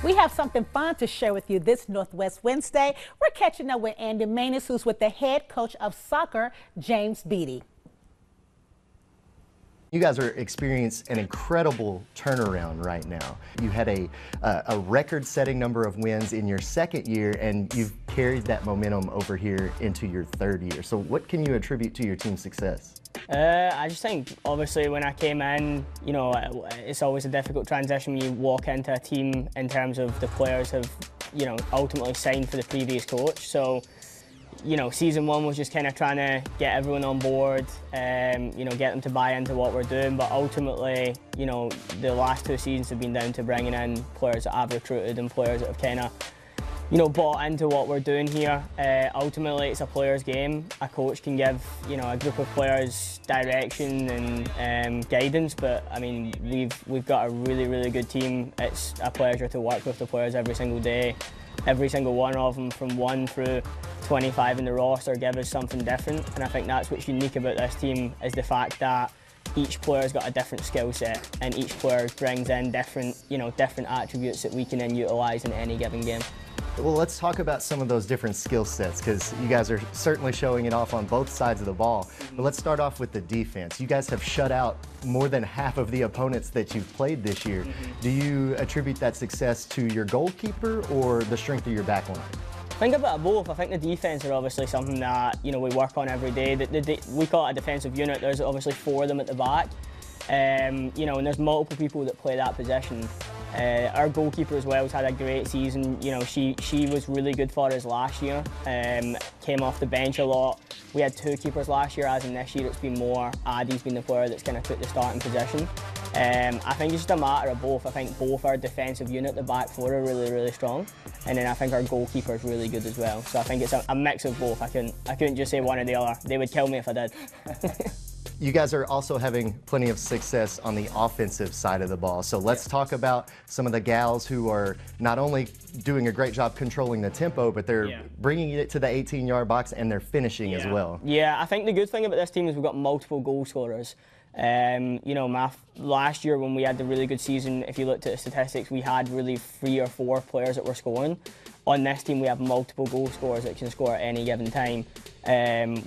We have something fun to share with you this Northwest Wednesday. We're catching up with Andy Maness, who's with the head coach of soccer, James Beattie. You guys are experiencing an incredible turnaround right now. You had a record-setting number of wins in your second year, and you've carried that momentum over here into your third year. So what can you attribute to your team's success? I just think, obviously, when I came in, you know, it's always a difficult transition when you walk into a team in terms of the players have, you know, ultimately signed for the previous coach. So, you know, season one was just kind of trying to get everyone on board, you know, get them to buy into what we're doing. But ultimately, you know, the last two seasons have been down to bringing in players that I've recruited and players that have kind of, you know, bought into what we're doing here. Ultimately, it's a player's game. A coach can give, you know, a group of players direction and guidance. But I mean, we've got a really good team. It's a pleasure to work with the players every single day. Every single one of them, from 1 through 25 in the roster, give us something different. And I think that's what's unique about this team, is the fact that each player's got a different skill set, and each player brings in different, you know, different attributes that we can then utilise in any given game. Well, let's talk about some of those different skill sets, because you guys are certainly showing it off on both sides of the ball. But let's start off with the defense. You guys have shut out more than half of the opponents that you've played this year. Do you attribute that success to your goalkeeper or the strength of your back line? I think a bit of both. I think the defence are obviously something that, you know, we work on every day. We call it a defensive unit. There's obviously 4 of them at the back. You know, and there's multiple people that play that position. Our goalkeeper as well has had a great season. You know, she was really good for us last year. Came off the bench a lot. We had 2 keepers last year, as in this year it's been more. Addy's been the player that's kind of took the starting position. I think it's just a matter of both. I think both our defensive unit, the back 4, are really strong, and then I think our goalkeeper is really good as well. So I think it's a mix of both. I couldn't just say one or the other. They would kill me if I did. You guys are also having plenty of success on the offensive side of the ball. So let's talk about some of the gals who are not only doing a great job controlling the tempo, but they're bringing it to the 18-yard box, and they're finishing as well. Yeah, I think the good thing about this team is we've got multiple goal scorers. You know, last year when we had the really good season, if you looked at the statistics, we had really 3 or 4 players that were scoring. On this team, we have multiple goal scorers that can score at any given time.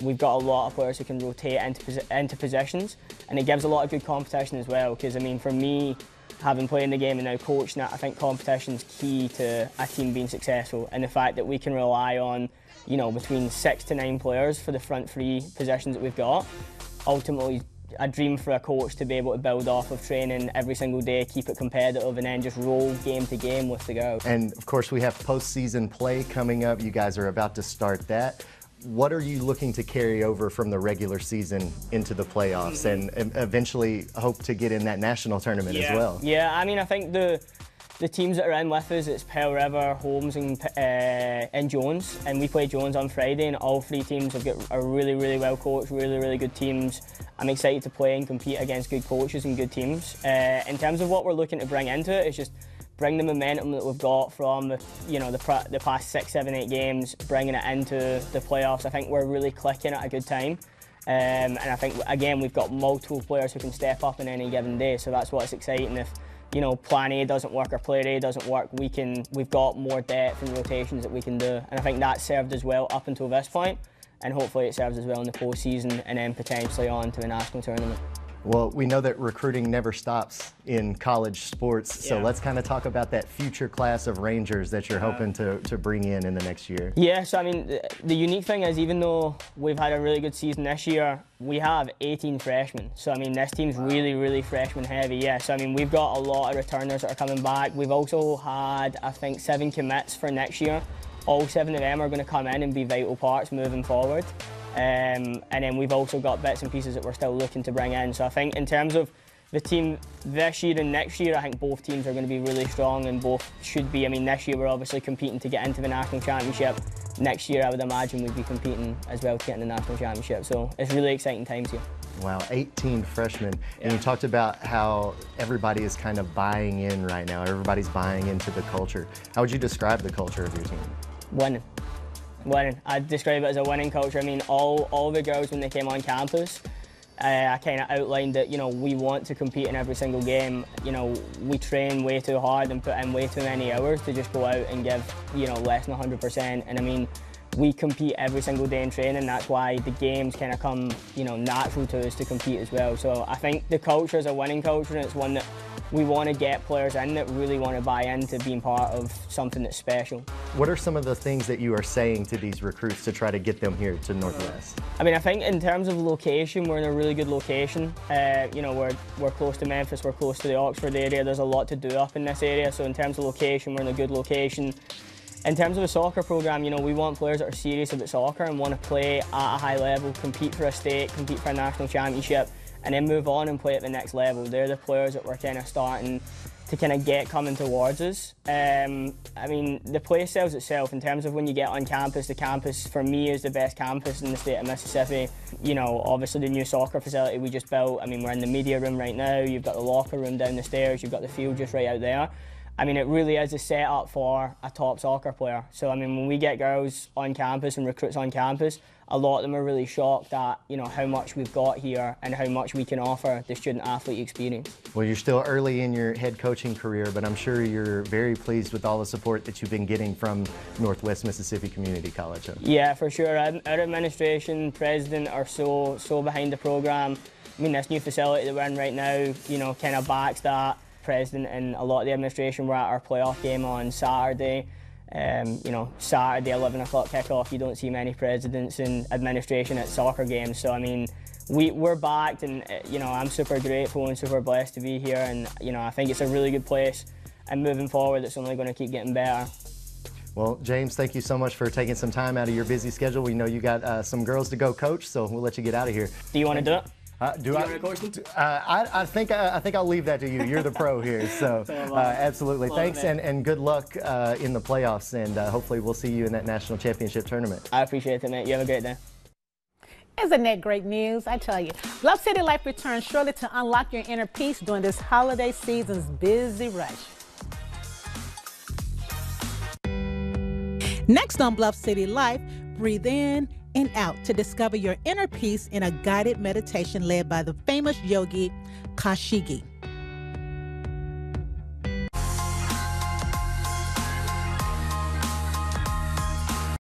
We've got a lot of players who can rotate into positions, and it gives a lot of good competition as well. Because I mean, for me, having played in the game and now coaching it, I think competition's key to a team being successful, and the fact that we can rely on, you know, between 6 to 9 players for the front 3 positions that we've got. Ultimately, a dream for a coach to be able to build off of training every single day, keep it competitive, and then just roll game to game with the girls. And of course, we have postseason play coming up. You guys are about to start that. What are you looking to carry over from the regular season into the playoffs, and eventually hope to get in that national tournament as well? Yeah, I mean, I think the teams that are in with us, it's Pearl River, Holmes and Jones, and we play Jones on Friday, and all 3 teams are really well coached, really good teams. I'm excited to play and compete against good coaches and good teams. In terms of what we're looking to bring into it, it's just bring the momentum that we've got from the past 6, 7, 8 games, bringing it into the playoffs. I think we're really clicking at a good time. And I think, again, we've got multiple players who can step up in any given day, so that's what's exciting. If, you know, plan A doesn't work or player A doesn't work, we've got more depth and rotations that we can do. And I think that served us well up until this point, and hopefully it serves us well in the postseason and then potentially on to the national tournament. Well, we know that recruiting never stops in college sports, so let's kind of talk about that future class of Rangers that you're hoping to bring in the next year. Yeah, so I mean, the unique thing is, even though we've had a really good season this year, we have 18 freshmen. So I mean, this team's really freshman heavy. Yeah, so I mean, we've got a lot of returners that are coming back. We've also had, I think, 7 commits for next year. All 7 of them are going to come in and be vital parts moving forward. And then we've also got bits and pieces that we're still looking to bring in. So I think in terms of the team this year and next year, I think both teams are going to be really strong, and both should be. I mean, this year we're obviously competing to get into the national championship. Next year I would imagine we'd be competing as well to get in the national championship. So it's really exciting times here. Wow, 18 freshmen. And you talked about how everybody is kind of buying in right now. Everybody's buying into the culture. How would you describe the culture of your team? Winning. I'd describe it as a winning culture. I mean, all the girls, when they came on campus, I kind of outlined that, we want to compete in every single game. We train way too hard and put in way too many hours to just go out and give, less than 100%. And I mean, we compete every single day in training. That's why the games kind of come, natural to us to compete as well. So I think the culture is a winning culture, and it's one that we want to get players in that really want to buy into being part of something that's special. What are some of the things that you are saying to these recruits to try to get them here to Northwest? I mean, I think in terms of location, we're in a really good location. We're close to Memphis, we're close to the Oxford area. There's a lot to do up in this area. So in terms of location, we're in a good location. In terms of a soccer program, we want players that are serious about soccer and want to play at a high level, compete for a state, compete for a national championship, and then move on and play at the next level. They're the players that we're kind of starting to kind of get coming towards us. I mean, the place sells itself in terms of when you get on campus. The campus, for me, is the best campus in the state of Mississippi. Obviously the new soccer facility we just built. I mean, we're in the media room right now. You've got the locker room down the stairs. You've got the field just right out there. I mean, it really is a setup for a top soccer player. So, I mean, when we get girls on campus and recruits on campus, a lot of them are really shocked at, how much we've got here and how much we can offer the student-athlete experience. Well, you're still early in your head coaching career, but I'm sure you're very pleased with all the support that you've been getting from Northwest Mississippi Community College. Huh? Yeah, for sure. Our administration, president are so behind the program. I mean, this new facility that we're in right now, kind of backs that. President and a lot of the administration were at our playoff game on Saturday. Saturday 11 o'clock kickoff. You don't see many presidents and administration at soccer games. So I mean, we're backed, and I'm super grateful and super blessed to be here. And I think it's a really good place. And moving forward, it's only going to keep getting better. Well, James, thank you so much for taking some time out of your busy schedule. We know you got some girls to go coach, so we'll let you get out of here. Do you want to do it? I think I'll leave that to you. You're the pro here, so absolutely. Thanks, and good luck in the playoffs, and hopefully we'll see you in that national championship tournament. I appreciate it, mate. You have a great day. Isn't that great news? I tell you. Bluff City Life returns shortly to unlock your inner peace during this holiday season's busy rush. Next on Bluff City Life, breathe in and out to discover your inner peace in a guided meditation led by the famous yogi Kashigi.